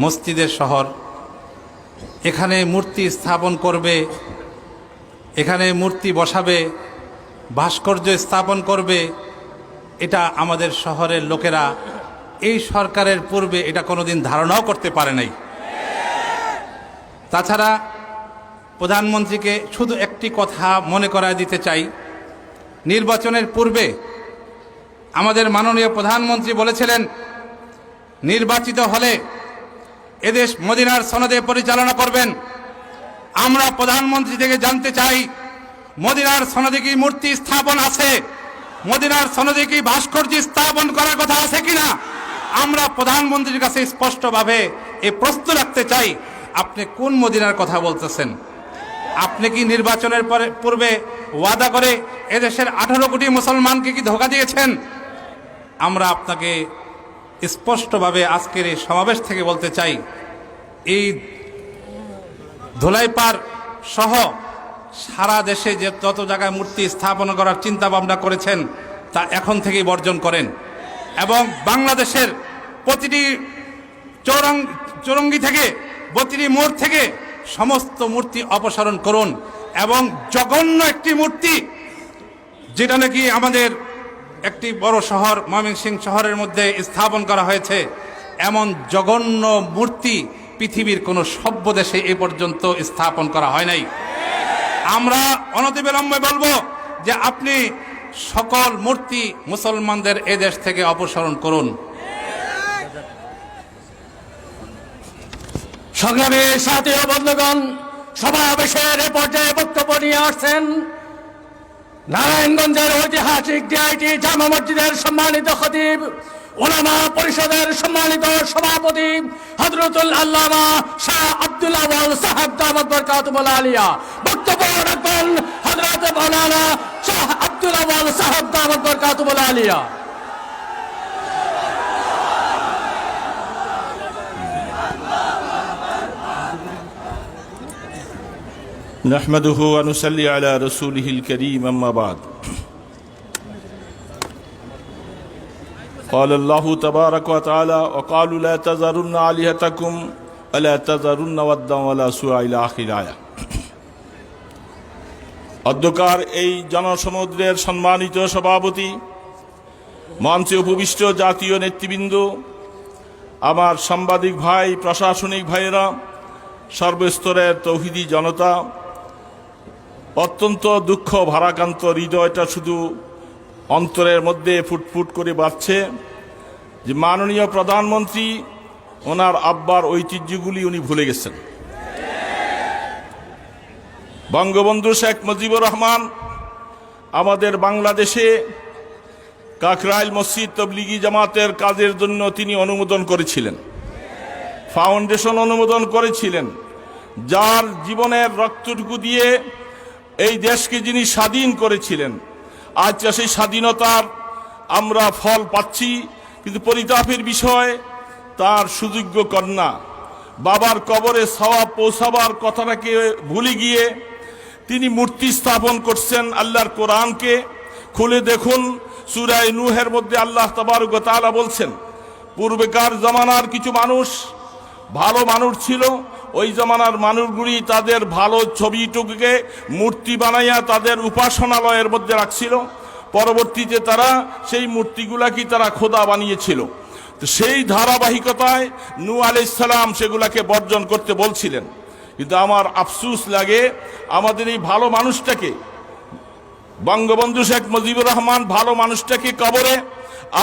মসজিদের শহর, এখানে মূর্তি স্থাপন করবে, এখানে মূর্তি বসাবে, ভাস্কর্য স্থাপন করবে, এটা আমাদের শহরের লোকেরা এই সরকারের পূর্বে এটা কোনোদিন ধারণাও করতে পারে নাই। তাছাড়া প্রধানমন্ত্রীকে শুধু একটি কথা মনে করায় দিতে চাই, নির্বাচনের পূর্বে আমাদের মাননীয় প্রধানমন্ত্রী বলেছিলেন নির্বাচিত হলে এদেশ মদিনার সনদে পরিচালনা করবেন। আমরা প্রধানমন্ত্রী থেকে জানতে চাই মদিনার সনদে কি মূর্তি স্থাপন আছে? মদিনার সনদে কি ভাস্কর্য স্থাপন করার কথা আছে কিনা? আমরা প্রধানমন্ত্রীর কাছে স্পষ্টভাবে এই প্রশ্ন রাখতে চাই, আপনি কোন মদিনার কথা বলতেছেন? আপনি কি নির্বাচনের পূর্বে ওয়াদা করে এদেশের 18 কোটি মুসলমানকে কি ধোঁকা দিয়েছেন? আমরা আপনাকে স্পষ্টভাবে আজকের এই সমাবেশ থেকে বলতে চাই, এই ধুলাইপাড় সহ সারা দেশে যে যত জায়গায় মূর্তি স্থাপন করার চিন্তা ভাবনা করেছেন তা এখন থেকেই বর্জন করেন এবং বাংলাদেশের প্রতিটি চৌরঙ্গি থেকে, প্রতিটি মোড় থেকে সমস্ত মূর্তি অপসারণ করুন এবং জঘন্য একটি মূর্তি যেটা নাকি আমাদের একটি বড় শহর ময়মনসিংহ শহরের মধ্যে স্থাপন করা হয়েছে, এমন জঘন্য মূর্তি পৃথিবীর কোনো সভ্য দেশে এ পর্যন্ত স্থাপন করা হয় নাই। আমরা অনতিবিলম্বে বলবো যে আপনি সকল মূর্তি মুসলমানদের এ দেশ থেকে অপসারণ করুন। সংগ্রামী সাথী ও বন্ধুগণ, সমাবেশের এ পর্যায়ে বক্তব্য নিয়ে আসছেন নারায়ণগঞ্জের ঐতিহাসিক ডিআইটি জামা মসজিদের সম্মানিত খতিব, উলামা পরিষদের সম্মানিত সভাপতি হযরতুল আল্লামা শাহ আব্দুল আউয়াল সাহেব দামাত বরকাতুহুল আলিয়া। বক্তব্য রাখবেন হযরত মাওলানা শাহ আব্দুল আউয়াল সাহেব দামাত বরকাতুহুল আলিয়া। نحمده ونصلي على رسوله الكريم أما بعد قال الله تبارك وتعالى وقالوا لا تذرن آلهتكم ولا تذرن ودا ولا سواع إلى آخر الآية। অধ্যকার এই জনসমুদ্রের সম্মানিত সভাপতি, মঞ্চে উপবিষ্ট জাতীয় নেতৃবৃন্দ, আমার সাংবাদিক ভাই, প্রশাসনিক ভাইয়েরা, সর্বস্তরের তৌহিদি জনতা, অত্যন্ত দুঃখ ভারাক্রান্ত হৃদয়টা শুধু অন্তরের মধ্যে ফুটফুট করে বাড়ছে যে মাননীয় প্রধানমন্ত্রী ওনার আব্বার ঐতিহ্যগুলি উনি ভুলে গেছেন। বঙ্গবন্ধু শেখ মুজিবুর রহমান আমাদের বাংলাদেশে কাকরাইল মসজিদ তবলিগি জামাতের কাজের জন্য তিনি অনুমোদন করেছিলেন, ফাউন্ডেশন অনুমোদন করেছিলেন, যার জীবনের রক্তটুকু দিয়ে এই দেশকে যিনি স্বাধীন করেছিলেন। আজ সেই স্বাধীনতার আমরা ফল পাচ্ছি, কিন্তু পরিতাপের বিষয় তার সুযোগ্য কন্যা বাবার কবরে সওয়াব পৌঁছাবার কথাটাকে ভুলে গিয়ে তিনি মূর্তি স্থাপন করছেন। আল্লাহর কোরআনকে খুলে দেখুন, সূরা নূহের মধ্যে আল্লাহ তাবারক ওয়া তাআলা বলছেন, পূর্বেকার জামানার কিছু মানুষ ভালো মানুষ ছিল, ওই জামানার মানুষগুলি তাদের ভালো ছবিটুকুকে মূর্তি বানাইয়া তাদের উপাসনালয়ের মধ্যে রাখছিল। পরবর্তীতে তারা সেই মূর্তিগুলাকে তারা খোদা বানিয়েছিল। তো সেই ধারাবাহিকতায় নূহ আলাইহিস সালাম সেগুলাকে বর্জন করতে বলছিলেন। কিন্তু আমার আফসোস লাগে, আমাদের এই ভালো মানুষটাকে, বঙ্গবন্ধু শেখ মুজিবুর রহমান ভালো মানুষটাকে কবরে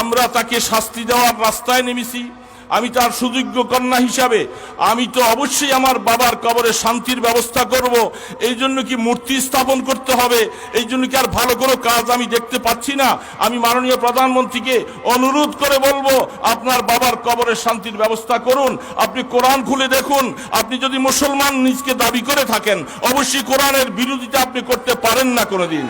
আমরা তাকে শাস্তি দেওয়ার রাস্তায় নেমেছি। আমি তার সুযোগ্য কন্যা হিসাবে আমি তো অবশ্যই আমার বাবার কবরে শান্তির ব্যবস্থা করব। এই জন্য কি মূর্তি স্থাপন করতে হবে? এই জন্য কি আর ভালো কোনো কাজ আমি দেখতে পাচ্ছি না? আমি মাননীয় প্রধানমন্ত্রীকে অনুরোধ করে বলবো, আপনার বাবার কবরে শান্তির ব্যবস্থা করুন। আপনি কোরআন খুলে দেখুন, আপনি যদি মুসলমান নিজকে দাবি করে থাকেন, অবশ্যই কোরআনের বিরোধিতা আপনি করতে পারেন না কোনোদিন।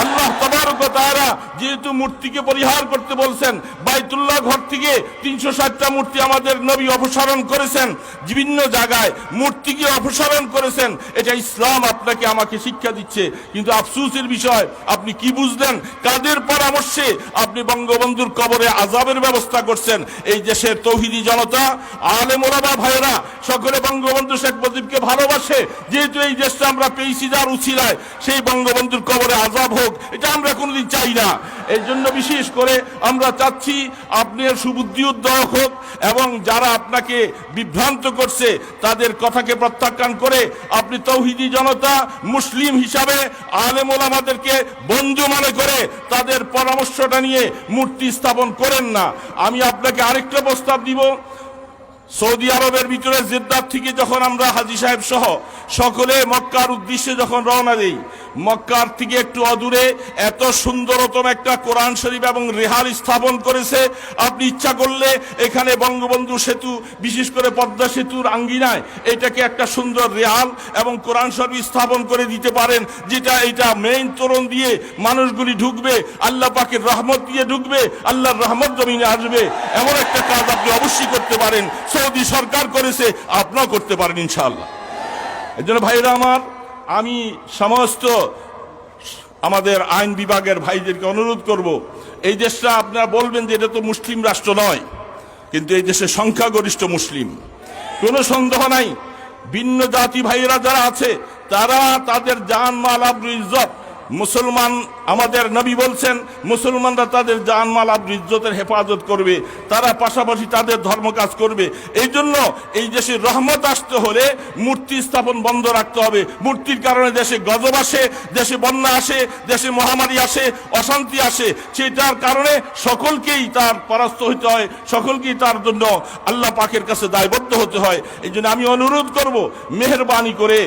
আল্লাহ তাবারক ওয়া তাআলা যেহেতু মূর্তিকে পরিহার করতে বলছেন, বাইতুল্লাহ ঘর থেকে 360টা মূর্তি আমাদের নবী অপসারণ করেছেন, বিভিন্ন জায়গায় মূর্তিকে অপসারণ করেছেন। এটা ইসলাম আপনাকে আমাকে শিক্ষা দিচ্ছে। কিন্তু আফসোসের বিষয়, আপনি কি বুঝলেন? কাদের পরামর্শে আপনি বঙ্গবন্ধুর কবরে আযাবের ব্যবস্থা করছেন? এই দেশের তৌহিদি জনতা, আলেম ওলামা ভাইয়েরা সকলে বঙ্গবন্ধু শেখ মুজিবকে ভালোবাসে। যেহেতু এই দেশটা আমরা পেয়েছি যার উছিলায়, সেই বঙ্গবন্ধুর কবরে আযাব হোক, এটা আমরা কোনোদিন চাই না। এই জন্য বিশেষ করে আমরা চাচ্ছি আপনি সুবুদ্ধি উদ্যোগ হোক এবং যারা আপনাকে বিভ্রান্ত করছে তাদের কথাকে প্রত্যাখ্যান করে আপনি তৌহিদি জনতা, মুসলিম হিসাবে আলেম ওলামাদেরকে বন্ধু মনে করে তাদের পরামর্শটা নিয়ে মূর্তি স্থাপন করেন না। আমি আপনাকে আরেকটা প্রস্তাব দিব। সৌদি আরবের ভিতরে জেদ্দার থেকে যখন আমরা হাজী সাহেব সহ সকলে মক্কার উদ্দেশ্যে যখন রওনা দেই, মক্কার থেকে একটু অদূরে এত সুন্দরতম একটা কোরআন শরীফ এবং রেহাল স্থাপন করেছে। আপনি ইচ্ছা করলে এখানে বঙ্গবন্ধু সেতু, বিশেষ করে পদ্মা সেতুর আঙ্গিনায় এটাকে একটা সুন্দর রেহাল এবং কোরআন শরীফ স্থাপন করে দিতে পারেন, যেটা এটা মেইন তোরণ দিয়ে মানুষগুলি ঢুকবে, আল্লাহ পাকের রহমত দিয়ে ঢুকবে, আল্লাহর রহমত জমিনে আসবে। এমন একটা কাজ আপনি অবশ্যই করতে পারেন। সৌদি সরকার করেছে, আপনিও করতে পারেন ইনশাআল্লাহ। এই জন্য ভাইরা আমার, আমি সমস্ত আমাদের আইন বিভাগের ভাইদেরকে অনুরোধ করব, এই দেশটা আপনারা বলবেন যে এটা তো মুসলিম রাষ্ট্র নয়, কিন্তু এই দেশে সংখ্যাগরিষ্ঠ মুসলিম, কোনো সন্দেহ নাই। ভিন্ন জাতি ভাইয়েরা যারা আছে তারা তাদের জান মাল আবরু ইজ্জত, মুসলমান আমাদের নবী বলছেন মুসলমানরা তাদের জান মাল আবরু ইজ্জতের হেফাজত করবে, তারা পাশাপাশি তাদের ধর্ম কাজ করবে। এই জন্য এই দেশে রহমত আসতে হলে মূর্তি স্থাপন বন্ধ রাখতে হবে। মূর্তির কারণে দেশে গজব আসে, দেশে বন্যা আসে, দেশে মহামারী আসে, অশান্তি আসে। সেটার কারণে সকলকেই তার পরাস্ত হতে হয়, সকলকেই তার জন্য আল্লাহ পাকের কাছে দায়বদ্ধ হতে হয়। এই জন্য আমি অনুরোধ করব, মেহেরবানি করে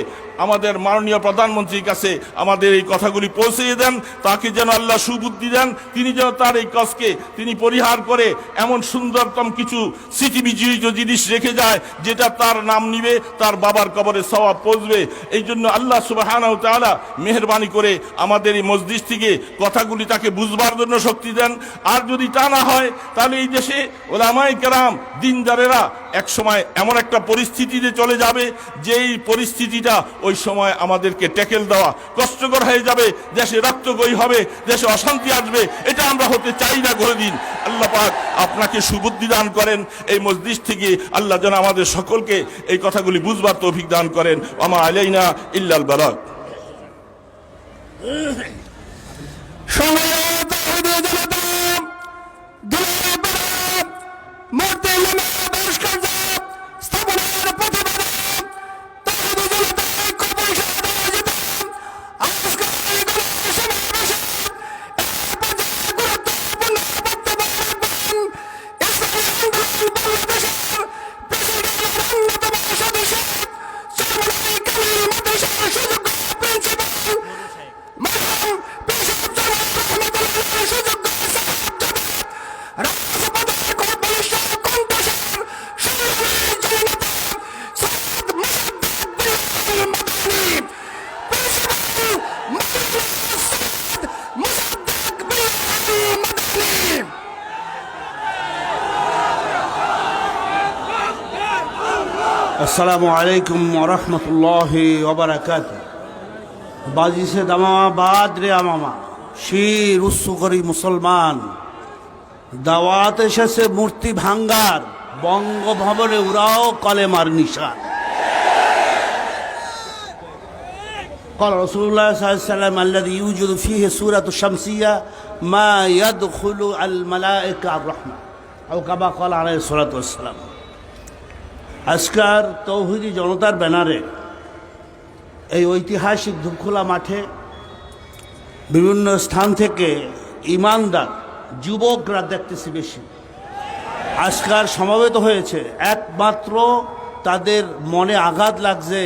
আমাদের মাননীয় প্রধানমন্ত্রীর কাছে আমাদের এই কথাগুলি পৌঁছে দেন, তাকে যেন আল্লাহ সুবুদ্ধি দেন, তিনি যেন তার এই কাজকে তিনি পরিহার করে এমন সুন্দরতম কিছু স্মৃতিবিজড়িত জিনিস রেখে যায় যেটা তার নাম নিবে, তার বাবার কবরে সওয়াব পৌঁছবে। এই জন্য আল্লাহ সুবহানাহু ওয়া তাআলা মেহেরবানি করে আমাদের এই মসজিদ থেকে কথাগুলি তাকে বুঝবার জন্য শক্তি দেন। আর যদি তা না হয় তাহলে এই দেশে ওলামায়ে কেরাম, দিনদারেরা এক সময় এমন একটা পরিস্থিতিতে চলে যাবে যেই পরিস্থিতিটা ওই সময় আমাদেরকে ট্যাকেল দেওয়া কষ্টকর হয়ে যাবে, দেশে রক্তক্ষয়ী হবে, দেশে অশান্তি আসবে। এটা আমরা হতে চাই না কোনোদিন। আল্লাহ পাক আপনাকে সুবুদ্ধি দান করেন। এই মসজিদ থেকে আল্লাহ যেন আমাদের সকলকে এই কথাগুলি বুঝবার তৌফিক দান করেন। ওয়া আলাইনা ইল্লাল বালাগ। আসসালামু আলাইকুম ওয়া রাহমাতুল্লাহি ওয়া বারাকাতুহু। বাজি সে দামামা বাদ রে আমামা, শির উৎসু করি মুসলমান, দাওয়াত এসেছে মূর্তি ভাঙ্গার, বঙ্গভবনে উড়াও কলেমার নিশান। قال رسول الله صلى الله عليه وسلم الذي يوجد فيه سورة الشمسية ما يدخل الملائكة الرحمة أو كما قال عليه الصلاة والسلام। আজকার তৌহিদি জনতার ব্যানারে এই ঐতিহাসিক ধূপখোলা মাঠে বিভিন্ন স্থান থেকে ইমানদার যুবকরা দেখতেছি বেশি আজকার সমাবেত হয়েছে। একমাত্র তাদের মনে আঘাত লাগছে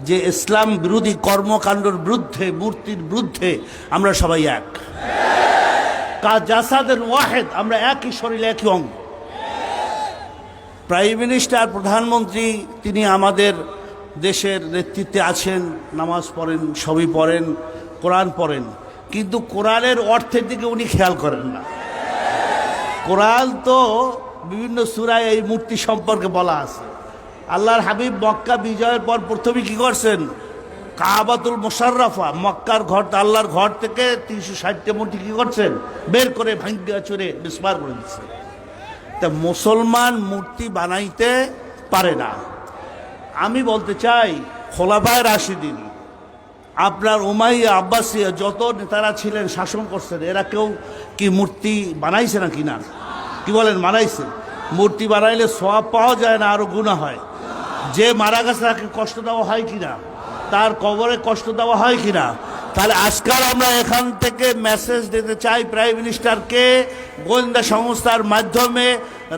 যে ইসলাম বিরোধী কর্মকাণ্ডের বিরুদ্ধে, মূর্তির বিরুদ্ধে আমরা সবাই এক। জাসাদের ওয়াহেদ, আমরা একই শরীর, একই অঙ্গ। প্রাইম মিনিস্টার, প্রধানমন্ত্রী, তিনি আমাদের দেশের নেতৃত্বে আছেন, নামাজ পড়েন, সবই পড়েন, কোরআন পড়েন, কিন্তু কোরআনের অর্থের দিকে উনি খেয়াল করেন না। কোরআন তো বিভিন্ন সূরায় এই মূর্তি সম্পর্কে বলা আছে। আল্লাহর হাবিব মক্কা বিজয়ের পর প্রথমে কি করছেন? কাবাতুল মুশাররাফা, মক্কার ঘর, আল্লাহর ঘর থেকে 360টা মূর্তি কি করছেন? বের করে ভাঙ্গা চুরে বিস্মার করে দিচ্ছেন। তা মুসলমান মূর্তি বানাইতে পারে না। আমি বলতে চাই, খোলাফায়ে রাশিদিন, আপনার উমাইয়া, আব্বাসিয়া যত নেতারা ছিলেন, শাসন করছেন, এরা কেউ কি মূর্তি বানাইছে না? কিনা কি বলেন? বানাইছে। মূর্তি বানাইলে সওয়াব পাওয়া যায় না, আরো গুনাহ হয়। যে মারা গেছে তাকে কষ্ট দেওয়া হয় কিনা? তার কবরে কষ্ট দেওয়া হয় কিনা? তাহলে আজকাল আমরা এখান থেকে মেসেজ দিতে চাই প্রাইম মিনিস্টারকে, গোয়েন্দা সংস্থার মাধ্যমে,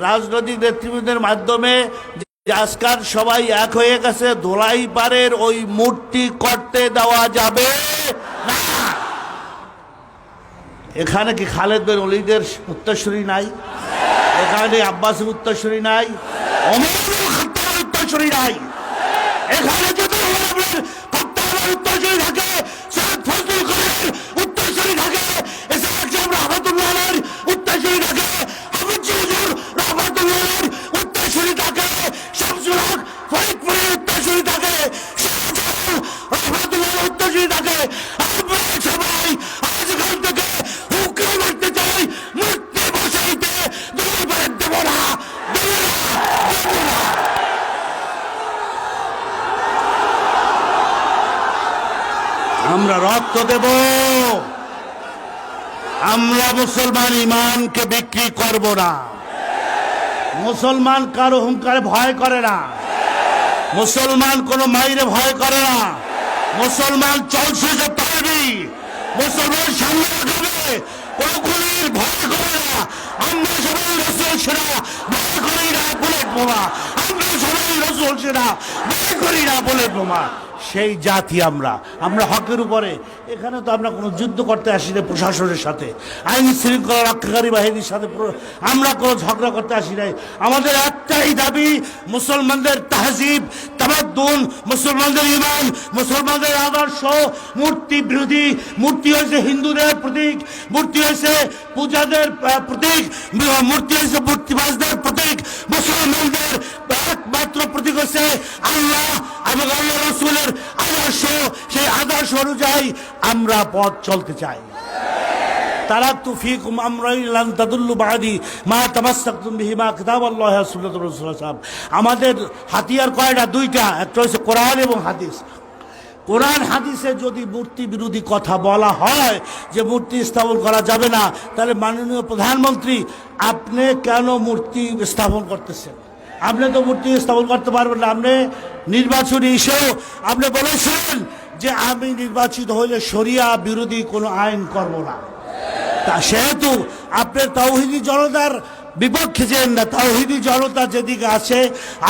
রাজনৈতিক নেতৃবৃন্দের মাধ্যমে, যে আজকাল সবাই এক হয়ে গেছে, ধোলাই পারের ওই মূর্তি করতে দেওয়া যাবে না। এখানে কি খালেদ বিন ওয়ালিদের উত্তরসূরি নাই? এখানে আব্বাসের উত্তরসূরি নাই? ওমর ইবনে খাত্তাবের উত্তরসূরি নাই? এখানে যদি ওমর ইবনে খাত্তাবের উত্তরসূরি থাকে, সৈয়দ ফজলুল করিমের উত্তরসূরি থাকে, ইসহাক সাহেব রাহমাতুল্লাহর উত্তরসূরি থাকে, হাফিজ হুজুর রাহমাতুল্লাহর উত্তরসূরি থাকে, শামসুল হক ফরিদপুরের উত্তরসূরি থাকে, শাহজালাল রাহমাতুল্লাহর উত্তরসূরি থাকে, আমরা সবাই আজকাল থেকে হুকুম করতে চাই, মূর্তি বসাইতে দুর্বার দেব না, দেব না, দেব না। আমরা রক্ত দেব, আমরা মুসলমান ইমানকে বিক্রি করব না। মুসলমান কারো হুঙ্কারে ভয় করে না, মুসলমান কোনো মাইরে ভয় করে না, মুসলমান চলছে যে পারবি, মুসলমান সামনে যাবে, কোনো গুলির ভয় করে না। আমরা সবাই রসুল সেনা, ভয় করি না বুলেট বোমা, আমরা সবাই রসুল সেনা, ভয় করি না বুলেট বোমা। সেই জাতি আমরা, আমরা হকের উপরে। এখানে তো আমরা কোনো যুদ্ধ করতে আসি না প্রশাসনের সাথে, আইন শৃঙ্খলা রক্ষাকারী বাহিনীর সাথে আমরা কোনো ঝগড়া করতে আসি নাই। আমাদের একটাই দাবি, মুসলমানদের তাহজিব তামাদ্দুন, মুসলমানদের ইমান, মুসলমানদের আদর্শ। মূর্তি বিরোধী, মূর্তি হয়েছে হিন্দুদের প্রতীক, মূর্তি হয়েছে পূজাদের প্রতীক, মূর্তি হয়েছে মূর্তিবাজদের প্রতীক। মুসলমানদের একমাত্র প্রতীক হচ্ছে আল্লাহ এবং আল্লাহ রসুলের আদর্শ। সেই আদর্শ অনুযায়ী আমরা পথ চলতে চাই। তারাকতু ফীকুম আমরাইন লান তাদুল্লু বাদি মা তামাসসাকতুম বিহিমা কিতাবাল্লাহি ওয়া সুন্নাতুর রাসূল সাল্লাল্লাহু আলাইহি ওয়াসাল্লাম। আমাদের হাতিয়ার কয়টা? দুইটা, একটা হচ্ছে কোরআন এবং হাদিস। কোরআন হাদিসে যদি মূর্তি বিরোধী কথা বলা হয় যে মূর্তি স্থাপন করা যাবে না, তাহলে মাননীয় প্রধানমন্ত্রী আপনি কেন মূর্তি স্থাপন করতেছেন? আপনি তো মূর্তি স্থাপন করতে পারবেন না। আপনি নির্বাচনী ইস্যু আপনি বলেছেন যে আমি নির্বাচিত হইলে শরিয়া বিরোধী কোনো আইন করব না। তা সেহেতু আপনি তাওহীদি জনতার বিপক্ষে যেন না, তাওহীদি জনতা যেদিকে আছে,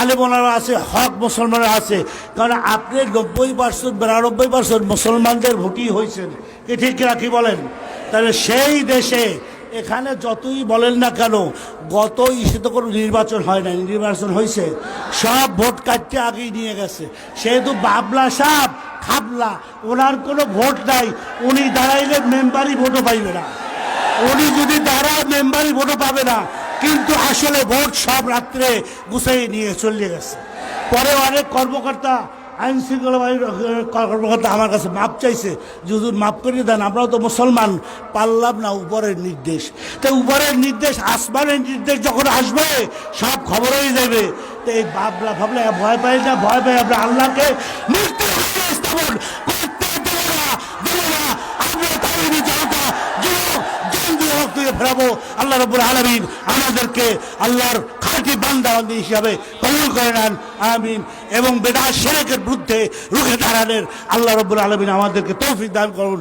আলেমোলারা আছে, হক মুসলমানরা আছে। কারণ আপনি 90% 92% মুসলমানদের ভোটই হয়েছেন, কি ঠিক রাখি বলেন? তাহলে সেই দেশে এখানে যতই বলেন না কেন, গত ইস্যুতে কোনো নির্বাচন হয় না, নির্বাচন হয়েছে, সব ভোট কাটতে আগেই নিয়ে গেছে। সেহেতু বাবলা সাহেব খাবলা, ওনার কোনো ভোট নাই, উনি দাঁড়াইলে মেম্বারই ভোটও পাইবে না, উনি যদি দাঁড়ায় মেম্বারই ভোটও পাবে না। কিন্তু আসলে ভোট সব রাত্রে গুছিয়ে নিয়ে চলে গেছে। পরে অনেক কর্মকর্তা, আইন শৃঙ্খলা বাহিনীর কর্মকর্তা আমার কাছে মাপ চাইছে, যে হুজুর মাপ করে দেন, আমরাও তো মুসলমান, পারলাম না, উপরের নির্দেশ। তো উপরের নির্দেশ, আসমানের নির্দেশ যখন আসবে সব খবর হয়ে যাবে। তো এই ভাবলা ভয় পাই না, ভয় পাই আমরা আল্লাহকে মূর্তি স্থাপন করতে দেব না, দেব না। আমরা তাওহীদি জনতা ফেরাবো। আল্লাহ রাব্বুল আলামিন আমাদেরকে আল্লাহর খাঁটি বান্দা হিসাবে কবুল করে নেন, আমিন। এবং বেদাত শিরকের বিরুদ্ধে রুখে দাঁড়ানোর আল্লাহ রাব্বুল আলামিন আমাদেরকে তৌফিক দান করুন।